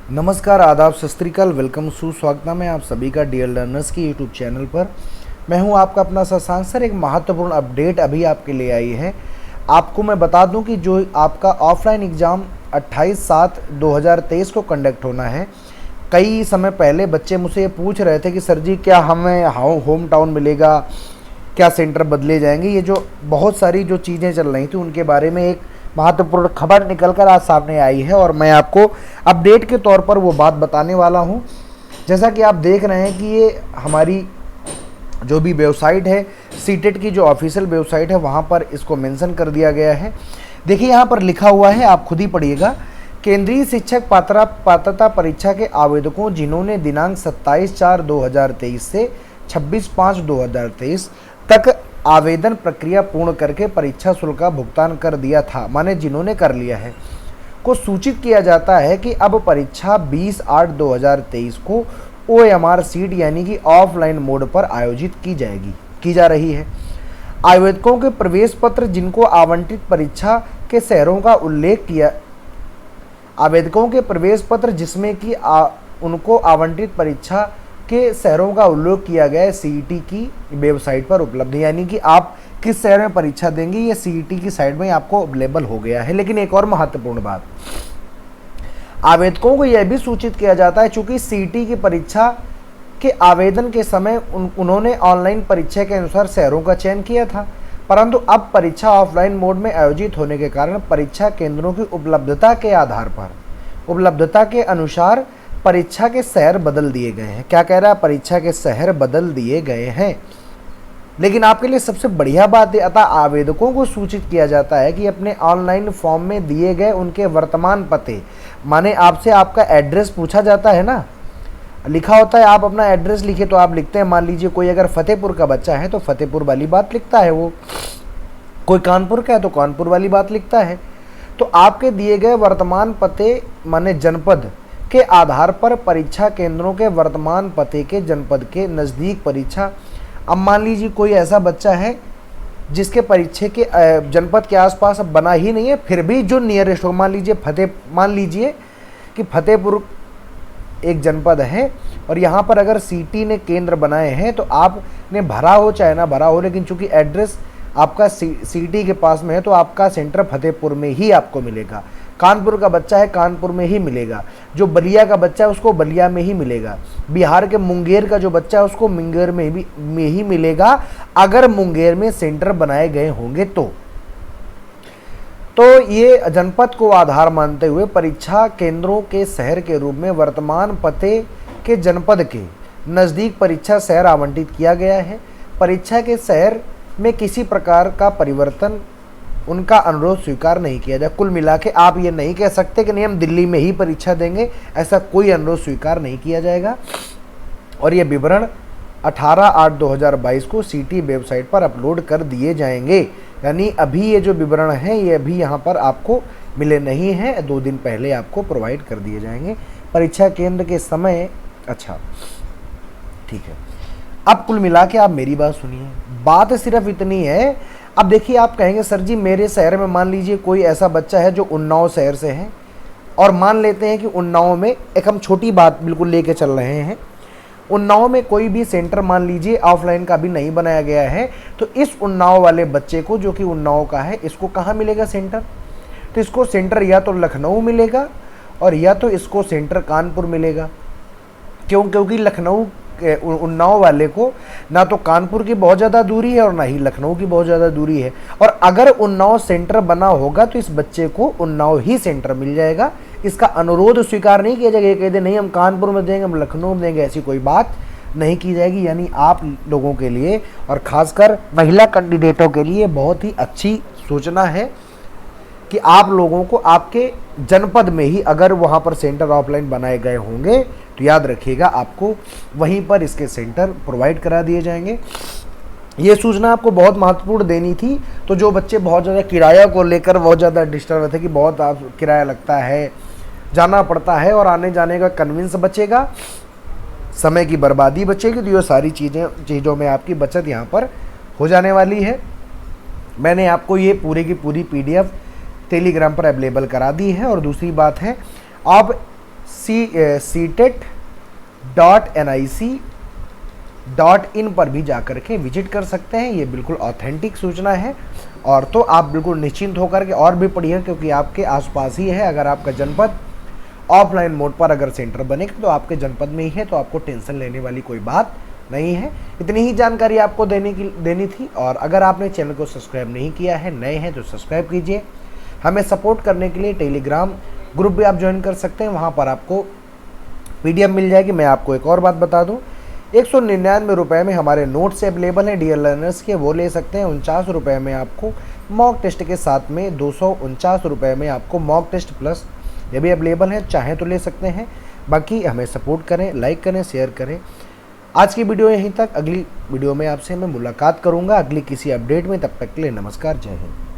नमस्कार, आदाब, सत श्री अकाल, वेलकम, सुस्वागतम है आप सभी का डियर लर्नर्स की यूट्यूब चैनल पर। मैं हूं आपका अपना शशांक। सर, एक महत्वपूर्ण अपडेट अभी आपके लिए आई है। आपको मैं बता दूं कि जो आपका ऑफलाइन एग्ज़ाम 28/7/2023 को कंडक्ट होना है। कई समय पहले बच्चे मुझसे ये पूछ रहे थे कि सर जी, क्या हमें होम टाउन मिलेगा, क्या सेंटर बदले जाएंगे। ये जो बहुत सारी जो चीज़ें चल रही थी उनके बारे में एक महत्वपूर्ण खबर निकल कर आज सामने आई है और मैं आपको अपडेट के तौर पर वो बात बताने वाला हूँ। जैसा कि आप देख रहे हैं कि ये हमारी जो भी वेबसाइट है, सीटेट की जो ऑफिशियल वेबसाइट है, वहाँ पर इसको मेंशन कर दिया गया है। देखिए, यहाँ पर लिखा हुआ है, आप खुद ही पढ़िएगा। केंद्रीय शिक्षक पात्रता परीक्षा के आवेदकों जिन्होंने दिनांक 27/4/2023 से 26/5/2023 तक आवेदन प्रक्रिया पूर्ण करके परीक्षा शुल्क का भुगतान कर दिया था, माने जिन्होंने कर लिया है, को सूचित किया जाता है कि अब परीक्षा 20/8/2023 को OMR सीट यानी कि ऑफलाइन मोड पर आयोजित की जा रही है। आवेदकों के प्रवेश पत्र जिनको आवंटित परीक्षा के शहरों का उल्लेख किया आवेदकों के प्रवेश पत्र जिसमें कि उनको आवंटित परीक्षा के शहरों का उल्लेख किया गया है CET की वेबसाइट पर उपलब्ध है। यानी कि आप किस शहर में परीक्षा देंगे ये CET की साइट में आपको अवेलेबल हो गया है। लेकिन एक और महत्वपूर्ण बात, आवेदकों को यह भी सूचित किया जाता है, चूंकि CET की परीक्षा के आवेदन के समय उन्होंने ऑनलाइन परीक्षा के अनुसार शहरों का चयन किया था, परंतु अब परीक्षा ऑफलाइन मोड में आयोजित होने के कारण परीक्षा केंद्रों की उपलब्धता के अनुसार परीक्षा के शहर बदल दिए गए हैं। क्या कह रहा है? परीक्षा के शहर बदल दिए गए हैं। लेकिन आपके लिए सबसे बढ़िया बात है, अतः आवेदकों को सूचित किया जाता है कि अपने ऑनलाइन फॉर्म में दिए गए उनके वर्तमान पते, माने आपसे आपका एड्रेस पूछा जाता है ना, लिखा होता है, आप अपना एड्रेस लिखे तो आप लिखते हैं, मान लीजिए कोई अगर फतेहपुर का बच्चा है तो फतेहपुर वाली बात लिखता है, वो कोई कानपुर का है तो कानपुर वाली बात लिखता है। तो आपके दिए गए वर्तमान पते माने जनपद के आधार पर परीक्षा केंद्रों के वर्तमान पते के जनपद के नज़दीक परीक्षा। अब मान लीजिए कोई ऐसा बच्चा है जिसके परीक्षा के जनपद के आसपास अब बना ही नहीं है, फिर भी जो नियरेस्ट हो, मान लीजिए कि फतेहपुर एक जनपद है और यहाँ पर अगर CET ने केंद्र बनाए हैं तो आपने भरा हो चाहे ना भरा हो, लेकिन चूंकि एड्रेस आपका CET के पास में है तो आपका सेंटर फतेहपुर में ही आपको मिलेगा। कानपुर का बच्चा है कानपुर में ही मिलेगा, जो बलिया का बच्चा है उसको बलिया में ही मिलेगा, बिहार के मुंगेर का जो बच्चा है उसको मुंगेर में ही मिलेगा, अगर मुंगेर में सेंटर बनाए गए होंगे तो ये जनपद को आधार मानते हुए परीक्षा केंद्रों के शहर के रूप में वर्तमान पते के जनपद के नज़दीक परीक्षा शहर आवंटित किया गया है। परीक्षा के शहर में किसी प्रकार का परिवर्तन उनका अनुरोध स्वीकार नहीं किया जाए। कुल मिला के आप ये नहीं कह सकते कि नहीं हम दिल्ली में ही परीक्षा देंगे, ऐसा कोई अनुरोध स्वीकार नहीं किया जाएगा। और ये विवरण 18/8/2022 को CET वेबसाइट पर अपलोड कर दिए जाएंगे। यानी अभी ये जो विवरण है ये अभी यहाँ पर आपको मिले नहीं हैं, 2 दिन पहले आपको प्रोवाइड कर दिए जाएंगे। परीक्षा केंद्र के समय, अच्छा ठीक है। अब कुल मिला के आप मेरी बात सुनिए, बात सिर्फ इतनी है। अब देखिए, आप कहेंगे सर जी मेरे शहर में मान लीजिए कोई ऐसा बच्चा है जो उन्नाव शहर से है, और मान लेते हैं कि उन्नाव में, एक हम छोटी बात बिल्कुल लेके चल रहे हैं, उन्नाव में कोई भी सेंटर मान लीजिए ऑफलाइन का भी नहीं बनाया गया है, तो इस उन्नाव वाले बच्चे को जो कि उन्नाव का है इसको कहाँ मिलेगा सेंटर? तो इसको सेंटर या तो लखनऊ मिलेगा और या तो इसको सेंटर कानपुर मिलेगा। क्योंकि लखनऊ उन्नाव वाले को ना तो कानपुर की बहुत ज़्यादा दूरी है और ना ही लखनऊ की बहुत ज़्यादा दूरी है, और अगर उन्नाव सेंटर बना होगा तो इस बच्चे को उन्नाव ही सेंटर मिल जाएगा। इसका अनुरोध स्वीकार नहीं किया जाएगा, ये कह दे नहीं हम कानपुर में देंगे, हम लखनऊ में देंगे, ऐसी कोई बात नहीं की जाएगी। यानी आप लोगों के लिए और ख़ासकर महिला कैंडिडेटों के लिए बहुत ही अच्छी सूचना है कि आप लोगों को आपके जनपद में ही अगर वहाँ पर सेंटर ऑफलाइन बनाए गए होंगे तो याद रखिएगा आपको वहीं पर इसके सेंटर प्रोवाइड करा दिए जाएंगे। ये सूचना आपको बहुत महत्वपूर्ण देनी थी। तो जो बच्चे बहुत ज़्यादा किराया को लेकर बहुत ज़्यादा डिस्टर्ब थे कि बहुत किराया लगता है, जाना पड़ता है और आने जाने का कन्विंस बचेगा, समय की बर्बादी बचेगी, तो ये सारी चीज़ों में आपकी बचत यहाँ पर हो जाने वाली है। मैंने आपको ये पूरे की पूरी PDF टेलीग्राम पर अवेलेबल करा दी है। और दूसरी बात है, आप CTET.nic.in पर भी जाकर के विजिट कर सकते हैं। ये बिल्कुल ऑथेंटिक सूचना है, और तो आप बिल्कुल निश्चिंत होकर के और भी पढ़िए, क्योंकि आपके आसपास ही है। अगर आपका जनपद ऑफलाइन मोड पर अगर सेंटर बनेगा तो आपके जनपद में ही है, तो आपको टेंशन लेने वाली कोई बात नहीं है। इतनी ही जानकारी आपको देनी थी। और अगर आपने चैनल को सब्सक्राइब नहीं किया है, नए हैं तो सब्सक्राइब कीजिए। हमें सपोर्ट करने के लिए टेलीग्राम ग्रुप भी आप ज्वाइन कर सकते हैं, वहाँ पर आपको PDF मिल जाएगी। मैं आपको एक और बात बता दूँ, 199 रुपये में हमारे नोट्स अवेलेबल हैं डियर लर्नर्स के, वो ले सकते हैं। 49 रुपये में आपको मॉक टेस्ट के साथ में 249 रुपये में आपको मॉक टेस्ट प्लस ये भी अवेलेबल है, चाहें तो ले सकते हैं। बाकी हमें सपोर्ट करें, लाइक करें, शेयर करें। आज की वीडियो यहीं तक। अगली वीडियो में आपसे मैं मुलाकात करूंगा अगली किसी अपडेट में। तब तक के लिए नमस्कार, जय हिंद।